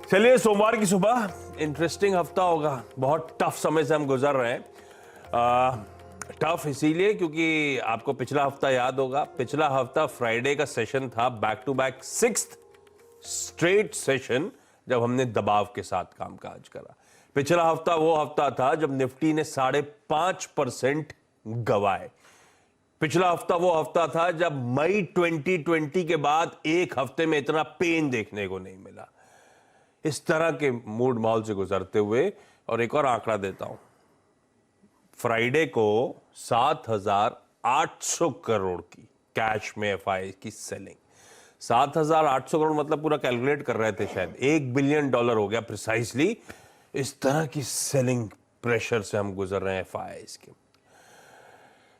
चलिए, सोमवार की सुबह इंटरेस्टिंग हफ्ता होगा। बहुत टफ समय से हम गुजर रहे हैं। टफ इसीलिए क्योंकि आपको पिछला हफ्ता याद होगा। पिछला हफ्ता फ्राइडे का सेशन था, back to back 6th straight session, जब हमने दबाव के साथ कामकाज करा। पिछला हफ्ता वो हफ्ता था जब निफ्टी ने 5.5% गवाए। पिछला हफ्ता वो हफ्ता था जब मई 2020 के बाद एक हफ्ते में इतना पेन देखने को नहीं मिला। इस तरह के मूड माहौल से गुजरते हुए, और एक और आंकड़ा देता हूं, फ्राइडे को 7,800 करोड़ की कैश में एफआई की सेलिंग। 7,800 करोड़ मतलब पूरा कैलकुलेट कर रहे थे, शायद $1 बिलियन हो गया प्रिसाइसली। इस तरह की सेलिंग प्रेशर से हम गुजर रहे हैं एफआईज के।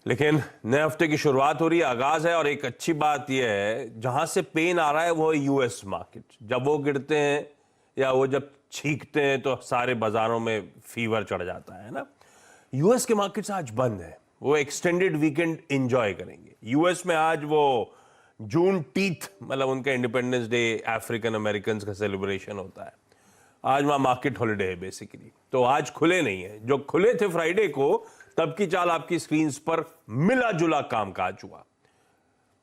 लेकिन नए हफ्ते की शुरुआत हो रही है, आगाज है, और एक अच्छी बात यह है, जहां से पेन आ रहा है वो यूएस मार्केट। जब वो गिरते हैं या वो जब छींकते हैं तो सारे बाजारों में फीवर चढ़ जाता है ना। यूएस के मार्केट्स आज बंद है, वो एक्सटेंडेड वीकेंड एंजॉय करेंगे। यूएस में आज वो जून टीथ, मतलब उनका इंडिपेंडेंस डे, अफ्रीकन अमेरिकन का सेलिब्रेशन होता है। आज वहां मार्केट हॉलिडे है बेसिकली, तो आज खुले नहीं है। जो खुले थे फ्राइडे को, तब की चाल आपकी स्क्रीन पर मिला जुला कामकाज हुआ।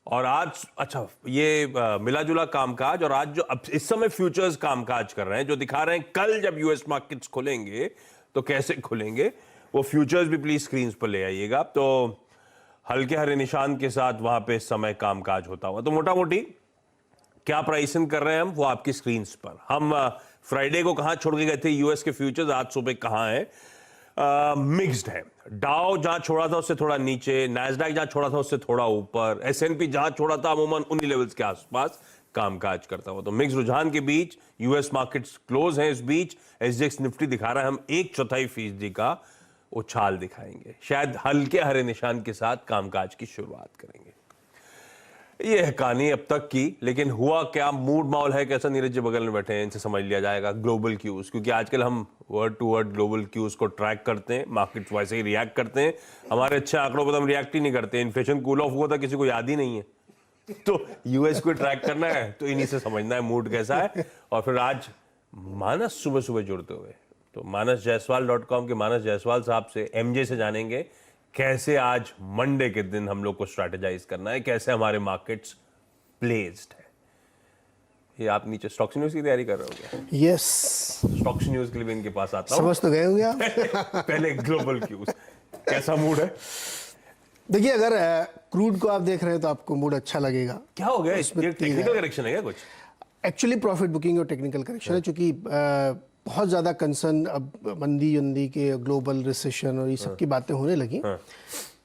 और आज अच्छा, ये मिला जुला कामकाज, और आज जो अब इस समय फ्यूचर्स कामकाज कर रहे हैं, जो दिखा रहे हैं कल जब यूएस मार्केट्स खुलेंगे तो कैसे खुलेंगे, वो फ्यूचर्स भी प्लीज स्क्रीन पर ले आइएगा। तो हल्के हरे निशान के साथ वहां पे इस समय कामकाज होता हुआ, तो मोटा मोटी क्या प्राइसिंग कर रहे हैं हम, वो आपकी स्क्रीन पर। हम फ्राइडे को कहां छोड़ के गए थे यूएस के फ्यूचर्स, आज सुबह कहां है, मिक्स्ड है। डाउ जहां छोड़ा था उससे थोड़ा नीचे, नैस्डैक जहां छोड़ा था उससे थोड़ा ऊपर, एसएनपी जहां छोड़ा था अमूमन उन्हीं लेवल्स के आसपास कामकाज करता हुआ। तो मिक्स रुझान के बीच यूएस मार्केट्स क्लोज हैं। इस बीच एसजीएक्स निफ्टी दिखा रहा है हम 1/4% का उछाल दिखाएंगे। शायद हल्के हरे निशान के साथ कामकाज की शुरुआत करेंगे। ये है कहानी अब तक की, लेकिन हुआ क्या, मूड माहौल है कैसा, नीरज जी बगल में बैठे हैं, इनसे समझ लिया जाएगा। ग्लोबल क्यूज, क्योंकि आजकल हम word to word global cues को ट्रैक करते हैं, मार्केट वैसे ही रिएक्ट करते हैं। हमारे अच्छे आंकड़ों पर तो हम रिएक्ट ही नहीं करते। इन्फ्लेशन कूल ऑफ हुआ था, किसी को याद ही नहीं है। तो यूएस को ट्रैक करना है तो इन्हीं से समझना है मूड कैसा है। और फिर आज मानस सुबह सुबह जुड़ते हुए, तो manasjaiswal.com के मानस जायसवाल साहब से, एमजे से जानेंगे कैसे आज मंडे के दिन हम लोग को स्ट्रैटेजाइज करना है, कैसे हमारे मार्केट्स प्लेस्ड है। ये आप नीचे स्टॉक्स न्यूज की तैयारी कर रहे हो क्या? यस, स्टॉक्स न्यूज के लिए भी इनके पास आता हूं। समझ तो गए होंगे आप। पहले ग्लोबल क्यूज, कैसा मूड है? देखिए, अगर क्रूड को आप देख रहे हैं तो आपको मूड अच्छा लगेगा। क्या हो गया, इसमें टेक्निकल करेक्शन है क्या कुछ? एक्चुअली प्रॉफिट बुकिंग और टेक्निकल करेक्शन है, क्योंकि बहुत ज़्यादा कंसर्न अब मंदी के ग्लोबल रिसेशन और ये सब की बातें होने लगी,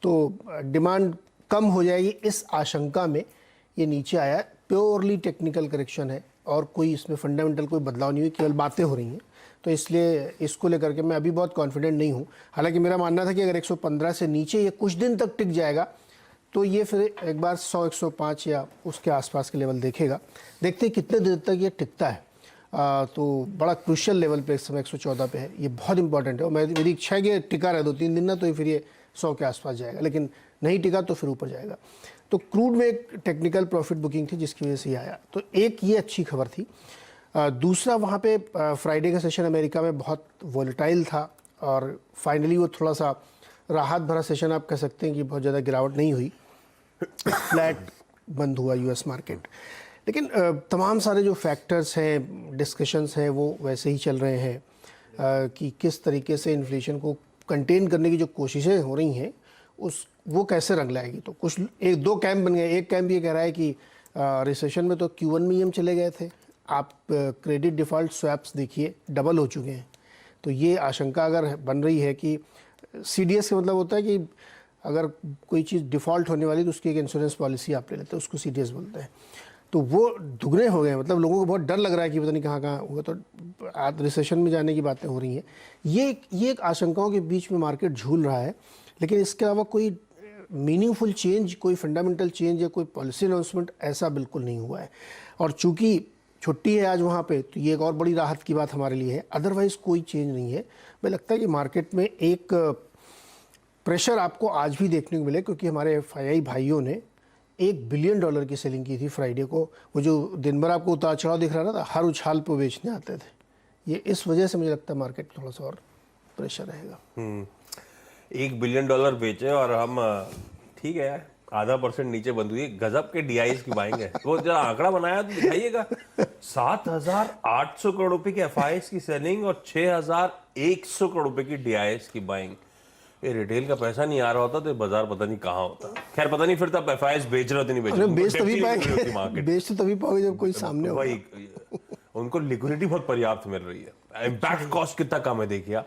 तो डिमांड कम हो जाएगी इस आशंका में ये नीचे आया। प्योरली टेक्निकल करेक्शन है और कोई इसमें फंडामेंटल कोई बदलाव नहीं हुई, केवल बातें हो रही हैं। तो इसलिए इसको लेकर के मैं अभी बहुत कॉन्फिडेंट नहीं हूँ। हालांकि मेरा मानना था कि अगर 115 से नीचे ये कुछ दिन तक टिक जाएगा तो ये फिर एक बार 100-105 या उसके आसपास के लेवल देखेगा। देखते हैं कितने दिन तक ये टिकता है। तो बड़ा क्रूशियल लेवल पे इस समय 114 पे है, ये बहुत इंपॉर्टेंट है। और मेरी इच्छा है कि टिका रहे 2-3 दिन ना, तो फिर ये 100 के आसपास जाएगा, लेकिन नहीं टिका तो फिर ऊपर जाएगा। तो क्रूड में एक टेक्निकल प्रॉफिट बुकिंग थी जिसकी वजह से ये आया, तो एक ये अच्छी खबर थी। दूसरा, वहाँ पे फ्राइडे का सेशन अमेरिका में बहुत वॉलेटाइल था और फाइनली वो थोड़ा सा राहत भरा सेशन आप कह सकते हैं कि बहुत ज़्यादा गिरावट नहीं हुई, फ्लैट बंद हुआ यूएस मार्केट। लेकिन तमाम सारे जो फैक्टर्स हैं, डिस्कशंस हैं, वो वैसे ही चल रहे हैं कि किस तरीके से इन्फ्लेशन को कंटेन करने की जो कोशिशें हो रही हैं वो कैसे रंग लाएगी। तो कुछ 1-2 कैंप बन गए। एक कैंप ये कह रहा है कि रिसेशन में तो Q1 में ही हम चले गए थे, आप क्रेडिट डिफ़ॉल्ट स्वैप्स देखिए डबल हो चुके हैं। तो ये आशंका अगर बन रही है कि CDS का मतलब होता है कि अगर कोई चीज़ डिफ़ॉल्ट होने वाली तो उसकी एक इंश्योरेंस पॉलिसी आप ले लेते हैं, उसको CDS बोलते हैं। तो वो दुगने हो गए, मतलब लोगों को बहुत डर लग रहा है कि पता नहीं कहाँ कहाँ होगा, तो आज रिसेशन में जाने की बातें हो रही हैं। ये एक आशंकाओं के बीच में मार्केट झूल रहा है, लेकिन इसके अलावा कोई मीनिंगफुल चेंज, कोई फंडामेंटल चेंज या कोई पॉलिसी अनाउंसमेंट ऐसा बिल्कुल नहीं हुआ है। और चूंकि छुट्टी है आज वहाँ पे, तो ये एक और बड़ी राहत की बात हमारे लिए है। अदरवाइज़ कोई चेंज नहीं है। मुझे लगता है कि मार्केट में एक प्रेशर आपको आज भी देखने को मिले, क्योंकि हमारे FII भाइयों ने $1 बिलियन की सेलिंग की थी फ्राइडे को। वो जो दिन भर आपको उतार चढ़ाव दिख रहा था, हर उछाल पर बेचने आते थे। ये इस वजह से मुझे लगता है मार्केट थोड़ा सा और प्रेशर रहेगा। $1 बिलियन बेचे और हम ठीक है यार, ½ % नीचे बंद हुई। गजब के डीआईएस की बाइंग है। वो जरा आंकड़ा बनाया तो दिखाइएगा। 7,800 करोड़ रुपए की एफआईआईस की सेलिंग और 6,100 करोड़ रुपए की डीआईएस की बाइंग। ये रिटेल का पैसा नहीं आ रहा होता तो ये बाजार पता नहीं कहाँ होता। खैर पता नहीं फिर तब एफआईआईस बेच रहे होते नहीं बेच रहे। बेच तभी पाएंगे, बेच तो तभी पाओगे जब कोई सामने होगा। भाई उनको लिक्विडिटी बहुत पर्याप्त मिल रही है। इम्पैक्ट कॉस्ट कितना कम है देखिए।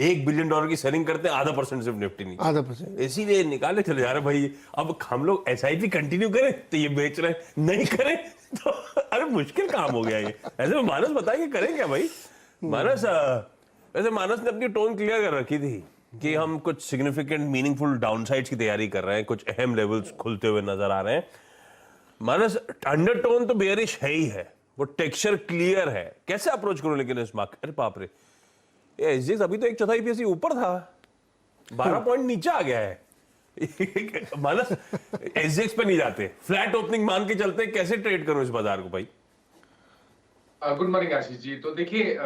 $1 बिलियन की सेलिंग करते हैं, ½ % सिर्फ निफ्टी नहीं, ½ %। इसीलिए निकाले चले जा रहे भाई। अब हम लोग एसआईपी कंटिन्यू करें तो ये बेच रहे हैं, नहीं करें तो अरे मुश्किल काम हो गया ये। ऐसे में मानस बताइए करें क्या भाई। मानस वैसे मानस ने अपनी टोन क्लियर कर रखी थी कि हम कुछ सिग्निफिकेंट मीनिंगफुल डाउनसाइड्स की तैयारी कर रहे हैं, कुछ अहम लेवल्स खुलते हुए नजर आ रहे हैं। मानस अंडरटोन तो बेयरिश है ही है, वो टेक्सचर क्लियर है। कैसे अप्रोच करूं लेकिन इस मार्केट? अरे बाप रे, एसजीएक्स अभी तो 1/4 पीएससी ऊपर था, 12 पॉइंट नीचे आ गया है। मानस एसजीएक्स पे नहीं जाते, फ्लैट ओपनिंग मान के चलते। कैसे ट्रेड करूं इस बाजार को भाई? Good morning Ashish ji. तो देखिए,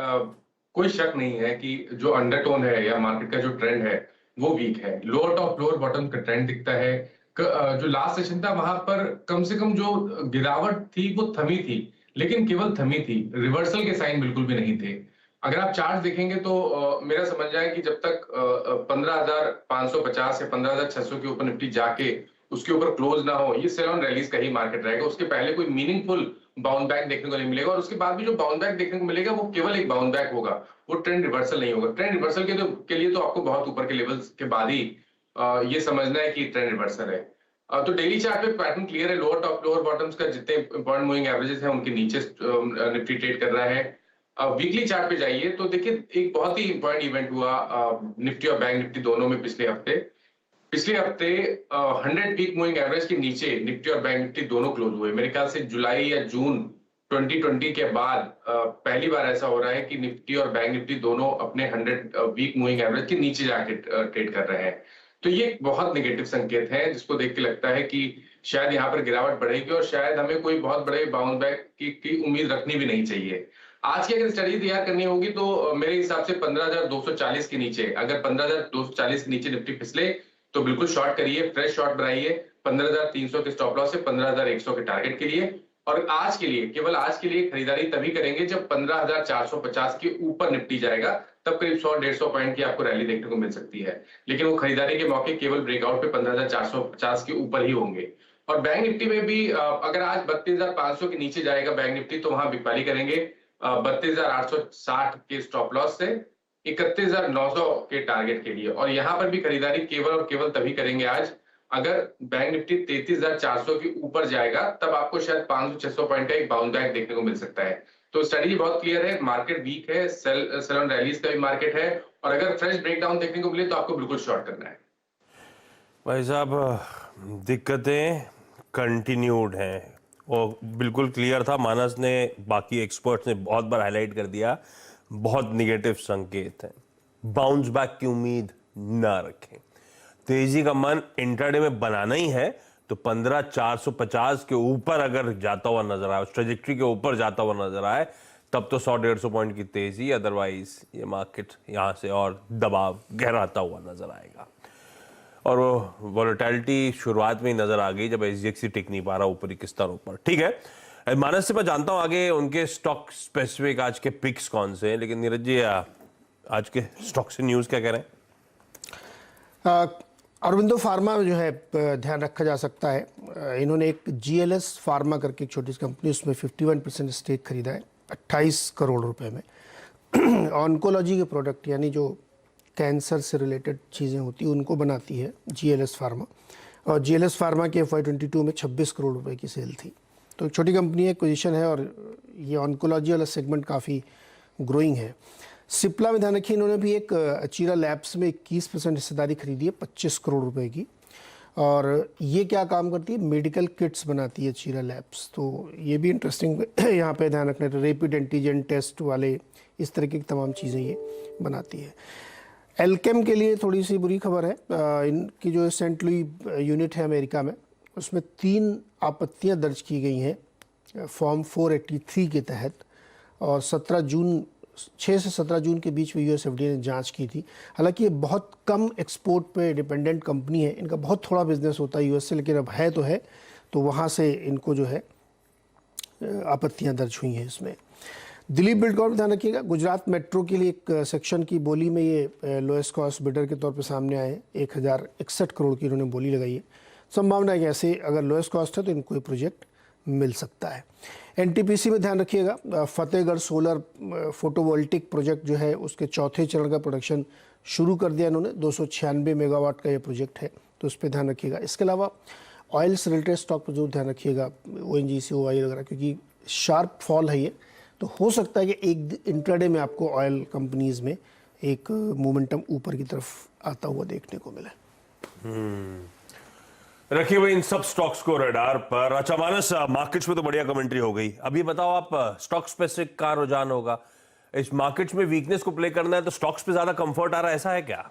कोई शक नहीं है कि जो अंडरटोन है या मार्केट का जो ट्रेंड है वो वीक है। लोअर टॉप लोअर बॉटम का ट्रेंड दिखता है। जो लास्ट सेशन था वहां पर कम से कम जो गिरावट थी वो थमी थी, लेकिन केवल थमी थी, रिवर्सल के साइन बिल्कुल भी नहीं थे। अगर आप चार्ट देखेंगे तो मेरा समझ जाए कि जब तक 15,550 या 15,600 के ऊपर निफ्टी जाके उसके ऊपर क्लोज ना हो, ये सेल ऑन रैलीज का ही मार्केट रहेगा। उसके पहले कोई मीनिंगफुल बाउंड बैक देखने को नहीं मिलेगा, और उसके बाद भी जो बाउंड बैक देखने को मिलेगा वो केवल एक बाउंड बैक होगा, वो ट्रेंड रिवर्सल नहीं होगा। ट्रेंड रिवर्सल के लिए तो आपको बहुत ऊपर के लेवल्स के बाद ही ये समझना है कि ट्रेंड रिवर्सल है। तो डेली चार्ट पे पैटर्न क्लियर है। लोअर टॉप लोअर बॉटम्स का जितने इंपॉर्टेंट मूविंग एवरेजेस हैं उनके नीचे निफ्टी ट्रेड कर रहा है। वीकली चार्ट पे जाइए तो देखिए एक बहुत ही इंपॉर्टेंट इवेंट हुआ निफ्टी और बैंक निफ्टी दोनों में पिछले हफ्ते 100 वीक मूविंग एवरेज के नीचे निफ्टी और बैंक निफ्टी दोनों क्लोज हुए। मेरे ख्याल से जुलाई या जून 2020 के बाद पहली बार ऐसा हो रहा है कि निफ्टी और बैंक निफ्टी दोनों अपने 100 वीक मूविंग एवरेज के नीचे जाके ट्रेड कर रहे हैं। तो ये एक बहुत नेगेटिव संकेत है, जिसको देख के लगता है कि शायद यहाँ पर गिरावट बढ़ेगी और शायद हमें कोई बहुत बड़े बाउंस बैक की उम्मीद रखनी भी नहीं चाहिए। आज की अगर स्टडी तैयार करनी होगी तो मेरे हिसाब से 15,240 के नीचे, अगर 15,240 के नीचे निफ्टी फिसले तो बिल्कुल शॉर्ट करिए, फ्रेश शॉर्ट बनाइए 15,300 के स्टॉप लॉस से 15,100 के टारगेट के लिए। और आज के लिए, केवल आज के लिए खरीदारी तभी करेंगे जब 15,450 के ऊपर निफ्टी जाएगा, तब करीब 100-150 पॉइंट की आपको रैली देखने को मिल सकती है। लेकिन वो खरीदारी के मौके केवल ब्रेकआउट पे 15,450 के ऊपर ही होंगे। और बैंक निफ्टी में भी अगर आज 32,500 के नीचे जाएगा बैंक निफ्टी तो वहां बिकवाली करेंगे 32,860 के स्टॉप लॉस से 31,900 के टारगेट के लिए। और यहां पर भी खरीदारी केवल और केवल तभी करेंगे आज अगर बैंक निफ्टी 33,400 के ऊपर जाएगा, तब आपको शायद 500-600 पॉइंट का एक बाउंस बैक देखने को मिल सकता है। तो स्ट्रेटजी बहुत क्लियर है, मार्केट वीक है, सेल ऑन रैलीज का भी मार्केट है, और अगर फ्रेश ब्रेकडाउन देखने को मिले तो आपको बिल्कुल शॉर्ट करना है। भाई साहब दिक्कतें कंटिन्यूड हैं, और बिल्कुल क्लियर था। मानस ने, बाकी एक्सपर्ट्स ने बहुत बार हाईलाइट कर दिया, बहुत निगेटिव संकेत है। बाउंस बैक की उम्मीद ना रखें। तेजी का मन इंट्राडे में बनाना ही है तो 15,450 के ऊपर अगर जाता हुआ नजर आए, उस ट्रेजेक्ट्री के ऊपर जाता हुआ नजर आए, तब तो 100-150 पॉइंट की तेजी। अदरवाइज ये मार्केट यहां से और दबाव गहराता हुआ नजर आएगा। और वो वॉलेटिलिटी शुरुआत में ही नजर आ गई जब एसजीएक्स टिक नहीं पा रहा ऊपरी किस तरह ऊपर। ठीक है, मानस से मैं जानता हूं आगे उनके स्टॉक स्पेसिफिक आज के पिक्स कौन से हैं, लेकिन नीरज जी आज के स्टॉक से न्यूज क्या कह रहे हैं? अरविंदो फार्मा जो है ध्यान रखा जा सकता है। इन्होंने एक जीएलएस फार्मा करके एक छोटी सी कंपनी, उसमें 51% स्टेक खरीदा है 28 करोड़ रुपए में। ऑन्कोलॉजी के प्रोडक्ट यानी जो कैंसर से रिलेटेड चीज़ें होती हैं उनको बनाती है जीएलएस फार्मा, और जीएलएस फार्मा के FY22 में 26 करोड़ रुपए की सेल थी। तो छोटी कंपनी है, पोजीशन है, और ये ऑन्कोलॉजी वाला सेगमेंट काफ़ी ग्रोइंग है। सिप्ला में ध्यान रखिए, इन्होंने भी एक अचीरा लैब्स में 21% हिस्सेदारी खरीदी है 25 करोड़ रुपए की, और ये क्या काम करती है, मेडिकल किट्स बनाती है अचीरा लैब्स। तो ये भी इंटरेस्टिंग यहाँ पे ध्यान रखना है। रैपिड एंटीजन टेस्ट वाले इस तरह की तमाम चीज़ें ये बनाती है। एल्केम के लिए थोड़ी सी बुरी खबर है। इनकी जो सेंट लुई यूनिट है अमेरिका में, उसमें 3 आपत्तियां दर्ज की गई हैं फॉर्म 483 के तहत, और 17 जून 6 से 17 जून के बीच में यूएस एफडीए ने जांच की थी। हालांकि ये बहुत कम एक्सपोर्ट पे डिपेंडेंट कंपनी है, इनका बहुत थोड़ा बिजनेस होता है यूएस से, लेकिन अब है तो वहाँ से इनको जो है आपत्तियां दर्ज हुई हैं इसमें। दिलीप बिल्डकॉन ध्यान रखिएगा, गुजरात मेट्रो के लिए एक सेक्शन की बोली में ये लोएस्ट कॉस्ट बिडर के तौर पे सामने आए। 1061 करोड़ की इन्होंने बोली लगाई है। संभावना है कि ऐसे अगर लोएस्ट कॉस्ट है तो इनको ये प्रोजेक्ट मिल सकता है। एनटीपीसी में ध्यान रखिएगा, फतेहगढ़ सोलर फोटोवोल्टिक प्रोजेक्ट जो है उसके चौथे चरण का प्रोडक्शन शुरू कर दिया इन्होंने। 296 मेगावाट का ये प्रोजेक्ट है, तो उस पर ध्यान रखिएगा। इसके अलावा ऑयल से रिलेटेड स्टॉक पर जरूर ध्यान रखिएगा, ONGC OIL वगैरह, क्योंकि शार्प फॉल है ये, तो हो सकता है कि एक इंट्राडे में आपको ऑयल कंपनीज में एक मोमेंटम ऊपर की तरफ आता हुआ देखने को मिले। रखिए भाई इन सब स्टॉक्स को रडार पर। अच्छा मानस, मार्केट्स में तो बढ़िया कमेंट्री हो गई, अभी बताओ आप स्टॉक स्पेसिफिक का रुझान होगा, इस मार्केट्स में वीकनेस को प्ले करना है तो स्टॉक्स पे ज्यादा कंफर्ट आ रहा है, ऐसा है क्या?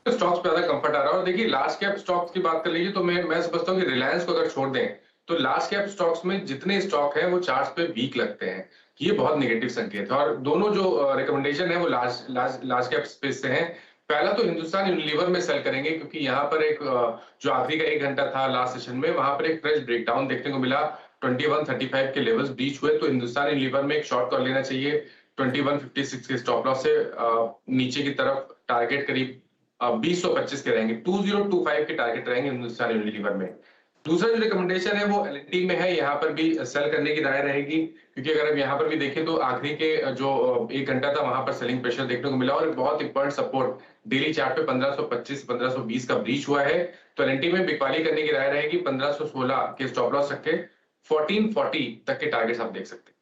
स्टॉक्स पे ज्यादा कंफर्ट आ रहा है। और देखिए लार्ज कैप स्टॉक्स की बात कर लीजिए तो मैं समझता हूँ कि रिलायंस को अगर छोड़ दें तो लार्ज कैप स्टॉक्स में जितने स्टॉक हैं वो चार्ट्स पे वीक लगते हैं, ये बहुत नेगेटिव संकेत है। और दोनों जो रिकमेंडेशन है वो लार्ज कैप स्पेस से हैं। पहला तो हिंदुस्तान यूनिलीवर में सेल करेंगे, क्योंकि यहाँ पर एक जो आखिरी का 1 घंटा था लास्ट सेशन में, वहां पर एक फ्रेश ब्रेकडाउन देखने को मिला। 2135 के लेवल्स ब्रीच हुए, तो हिंदुस्तान यूनिलीवर में एक शॉर्ट कॉल लेना चाहिए। 2156 के स्टॉप लॉस से नीचे की तरफ टारगेट करीब 2025 के रहेंगे। 2025 के टारगेट रहेंगे हिंदुस्तान यूनिलीवर में। दूसरा जो रिकमेंडेशन है वो एल&टी में है, यहाँ पर भी सेल करने की राय रहेगी, क्योंकि अगर हम यहाँ पर भी देखें तो आखिरी के जो 1 घंटा था वहां पर सेलिंग प्रेशर देखने को मिला। और एक बहुत इंपॉर्टेंट सपोर्ट डेली चार्ट पे 1525 1520 का ब्रीच हुआ है, तो एल&टी में बिकवाली करने की राय रहेगी। 1516 के स्टॉप लॉस रख के 1440 तक के टारगेट्स आप देख सकते हैं।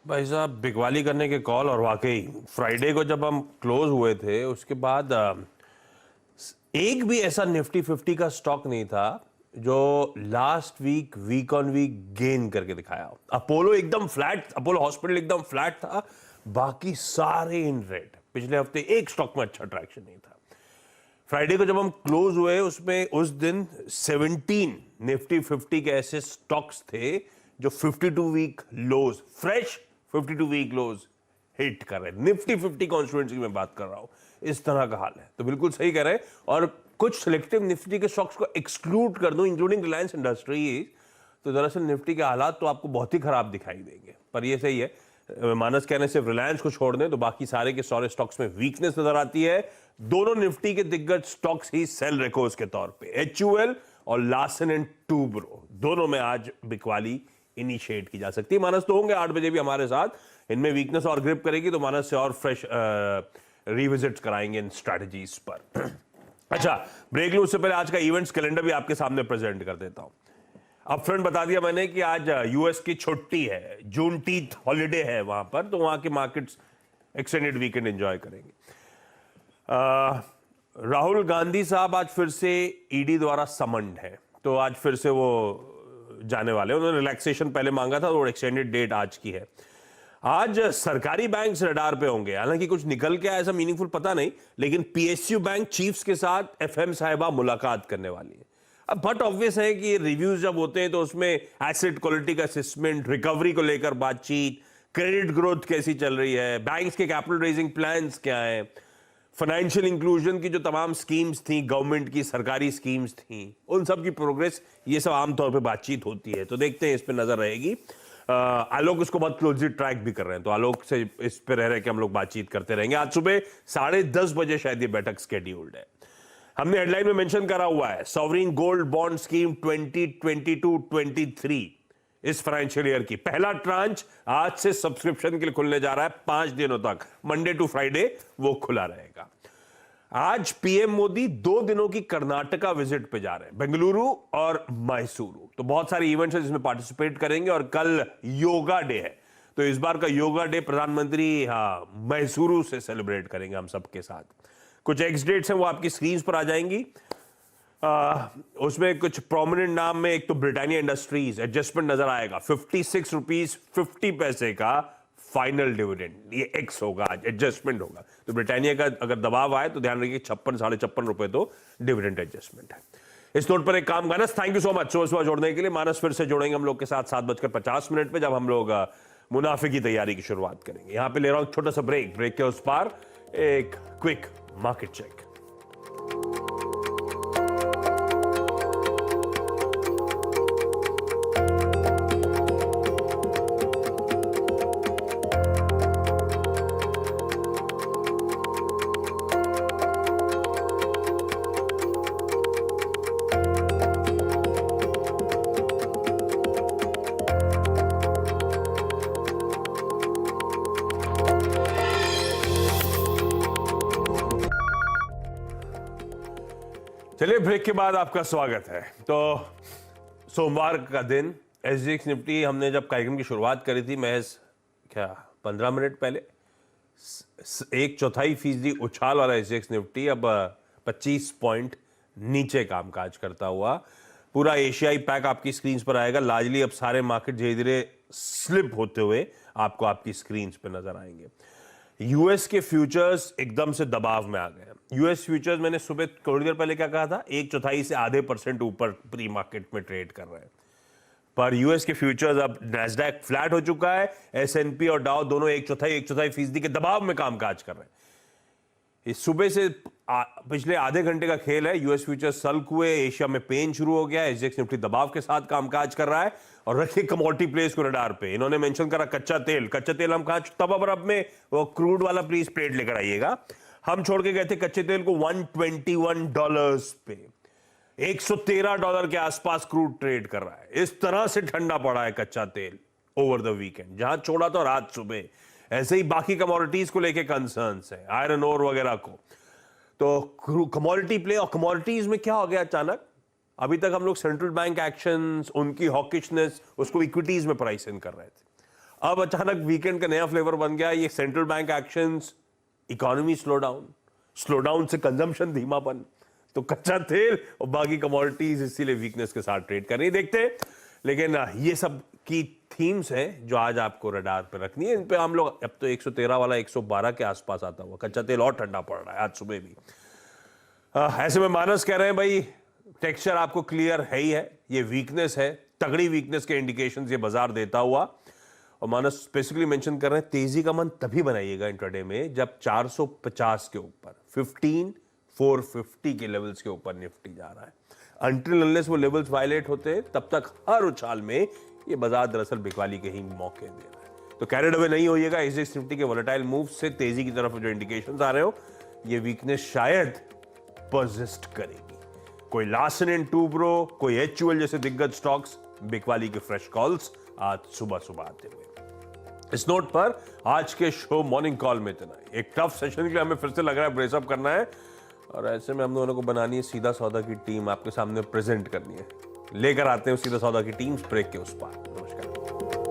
भाई साहब बिकवाली करने के कॉल, और वाकई फ्राइडे को जब हम क्लोज हुए थे उसके बाद एक भी ऐसा निफ्टी 50 का स्टॉक नहीं था जो last week on week gain करके दिखाया। अपोलो एकदम फ्लैट, अपोलो हॉस्पिटल एकदम फ्लैट था, बाकी सारे इन रेड। पिछले हफ्ते एक स्टॉक में अच्छा ट्रैक्शन नहीं था। फ्राइडे को जब हम क्लोज हुए उसमें उस दिन 17 निफ्टी 50 के ऐसे स्टॉक्स थे जो 52 वीक लोज, फ्रेश 52 वीक लोज हिट कर रहे हैं। निफ्टी 50 कॉन्स्टिट्यूएंसी की मैं बात कर रहा हूं, इस तरह का हाल है। तो बिल्कुल सही कह रहे हैं। और कुछ सिलेक्टिव निफ्टी के स्टॉक्स को एक्सक्लूड कर दूं, इंक्लूडिंग रिलायंस इंडस्ट्रीज, तो दरअसल निफ्टी के हालात तो आपको बहुत ही खराब दिखाई देंगे। पर ये सही है, मानस कहने सिर्फ रिलायंस को छोड़ दें तो बाकी सारे के सारे स्टॉक्स में वीकनेस नजर आती है। दोनों निफ्टी के दिग्गज स्टॉक्स ही सेल रेकोर्स के तौर पे, HUL और लार्सन एंड टूब्रो, दोनों में आज बिकवाली इनिशिएट की जा सकती है। मानस तो होंगे 8 बजे भी हमारे साथ, इनमें वीकनेस और ग्रिप करेगी तो मानस से और फ्रेश रिविजिट कराएंगे इन स्ट्रैटेजीज पर। अच्छा, ब्रेक लूं उससे पहले आज का इवेंट्स कैलेंडर भी आपके सामने प्रेजेंट कर देता हूं। अपफ्रंट बता दिया मैंने कि आज यूएस की छुट्टी है, जूनटीथ हॉलिडे है वहां पर, तो वहां के मार्केट्स एक्सटेंडेड वीकेंड एंजॉय करेंगे। राहुल गांधी साहब आज फिर से ईडी द्वारा समन्ड है, तो आज फिर से वो जाने वाले। उन्होंने रिलैक्सेशन पहले मांगा था और एक्सटेंडेड डेट आज की है। आज सरकारी बैंक रडार पे होंगे, हालांकि कुछ निकल के ऐसा मीनिंगफुल पता नहीं, लेकिन PSU बैंक चीफ्स के साथ FM साहिबा मुलाकात करने वाली है। अब बट ऑब्वियस है कि रिव्यूज जब होते हैं तो उसमें एसेट क्वालिटी का असेसमेंट, रिकवरी को लेकर बातचीत, क्रेडिट ग्रोथ कैसी चल रही है, बैंक्स के कैपिटल रेजिंग प्लान्स क्या है, फाइनेंशियल इंक्लूजन की जो तमाम स्कीम्स थी, गवर्नमेंट की सरकारी स्कीम्स थी, उन सब की प्रोग्रेस, ये सब आमतौर पर बातचीत होती है। तो देखते हैं, इस पर नजर रहेगी। आलोक इसको बहुत क्लोजली ट्रैक भी कर रहे हैं, तो आलोक से इस पे रह रहे कि हम लोग बातचीत करते रहेंगे। आज सुबह 10:30 बजे शायद ये बैठक स्केड्यूल्ड है। हमने हेडलाइन में मेंशन करा हुआ है सॉवरिन गोल्ड बॉन्ड स्कीम 2022-23 इस फाइनेंशियल ईयर की पहला ट्रांच आज से सब्सक्रिप्शन के लिए खुलने जा रहा है। 5 दिनों तक, मंडे टू फ्राइडे वो खुला रहेगा। आज पीएम मोदी 2 दिनों की कर्नाटका विजिट पे जा रहे हैं, बेंगलुरु और मैसूरू। तो बहुत सारे इवेंट्स हैं जिसमें पार्टिसिपेट करेंगे। और कल योगा डे है, तो इस बार का योगा डे प्रधानमंत्री मैसूरू से सेलिब्रेट करेंगे हम सबके साथ। कुछ एक्स डेट्स हैं वो आपकी स्क्रीन पर आ जाएंगी। उसमें कुछ प्रोमिनेंट नाम में एक तो ब्रिटानिया इंडस्ट्रीज एडजस्टमेंट नजर आएगा, 56 रुपीज 50 पैसे का फाइनल डिविडेंड, ये एक्स होगा, आज एडजस्टमेंट होगा। तो ब्रिटानिया का अगर दबाव आए तो ध्यान रखिए 56 साढ़े 56 रुपए तो डिविडेंड एडजस्टमेंट है। इस नोट पर एक काम, मानस थैंक यू सो मच सुबह सुबह जोड़ने के लिए। मानस फिर से जोड़ेंगे हम लोग के साथ 7:50 पे, जब हम लोग मुनाफे की तैयारी की शुरुआत करेंगे। यहां पे ले रहा हूं छोटा सा ब्रेक के उस पार एक क्विक मार्केट चेक। चलिए, ब्रेक के बाद आपका स्वागत है। तो सोमवार का दिन एसजीएक्स निफ्टी, हमने जब कार्यक्रम की शुरुआत करी थी महज 15 मिनट पहले, 1/4% उछाल वाला एसजीएक्स निफ्टी अब 25 पॉइंट नीचे कामकाज करता हुआ। पूरा एशियाई पैक आपकी स्क्रीन पर आएगा। लार्जली अब सारे मार्केट धीरे धीरे स्लिप होते हुए आपको आपकी स्क्रीन पे नजर आएंगे। यूएस के फ्यूचर्स एकदम से दबाव में आ गए। यूएस फ्यूचर्स, मैंने सुबह थोड़ी देर पहले क्या कहा था, 1/4 से आधे % ऊपर प्री मार्केट में ट्रेड कर रहे हैं। पर यूएस के फ्यूचर्स, अब नैस्डैक फ्लैट हो चुका है, एसएनपी और डाउ दोनों 1/4% के दबाव में कामकाज कर रहे हैं। इस सुबह से पिछले आधे घंटे का खेल है। यूएस फ्यूचर्स सल्क हुए, एशिया में पेन शुरू हो गया, एसजीएक्स निफ्टी दबाव के साथ कामकाज कर रहा है। और रखिए कमोडिटी प्लेस को रडार पे। इन्होंने मेंशन करा कच्चा तेल हम कहा तब अब में वो क्रूड वाला प्लीज प्लेट लेकर आइएगा। हम छोड़ के गए थे कच्चे तेल को $121 पे। $113 के आसपास क्रूड ट्रेड कर रहा है। इस तरह से ठंडा पड़ा है कच्चा तेल ओवर द वीकेंड। जहां छोड़ा तो रात सुबह, ऐसे ही बाकी कमोडिटीज को लेके कंसर्न्स है, आयरन ओर वगैरह को। तो कमोडिटी प्ले, और कमोडिटीज में क्या हो गया अचानक, अभी तक हम लोग सेंट्रल बैंक एक्शंस, उनकी हॉकिशनेस, उसको इक्विटीज में प्राइस इन कर रहे थे। अब अचानक वीकेंड का नया फ्लेवर बन गया ये central bank actions, economy slowdown से कंजम्पशन धीमापन, तो कच्चा तेल और बाकी कमोडिटीज इसीलिए वीकनेस के साथ ट्रेड कर रही। देखते हैं, लेकिन ये सब की थीम्स हैं जो आज आपको रडार पे रखनी है। इन पे हम लोग, अब तो 113 वाला 112 के आसपास आता हुआ कच्चा तेल और ठंडा पड़ रहा है आज सुबह भी। ऐसे में मानस कह रहे हैं भाई टेक्सचर आपको क्लियर है ही है, ये वीकनेस है, तगड़ी वीकनेस के इंडिकेशंस ये बाजार देता हुआ। और मानस स्पेसिफिकली मेंशन कर रहे हैं तेजी का मन तभी बनाइएगा इंट्राडे में जब 450 के ऊपर 15,450 के लेवल्स के ऊपर निफ्टी जा रहा है। अनटिल अनलेस वो लेवल्स वायलेट होते हैं तब तक हर उछाल में ये बाजार दरअसल बिकवाली के ही मौके दे रहा है। तो कैरिड अवे नहीं होइएगा एसजीएक्स निफ्टी के वोलेटाइल मूव से। तेजी की तरफ जो इंडिकेशंस आ रहे हो, ये वीकनेस शायद परसिस्ट करेगी। कोई लार्सन एंड टूब्रो, कोई एचयूएल जैसे दिग्गज स्टॉक्स बिकवाली के फ्रेश कॉल्स आज सुबह आते हुए। इस नोट पर आज के शो मॉर्निंग कॉल में इतना ही। एक टफ सेशन के लिए हमें फिर से लग रहा है ब्रेसअप करना है, और ऐसे में हम दोनों को बनानी है सीधा सौदा की टीम, आपके सामने प्रेजेंट करनी है। लेकर आते हैं सीधा सौदा की टीम ब्रेक के उस पार। नमस्कार।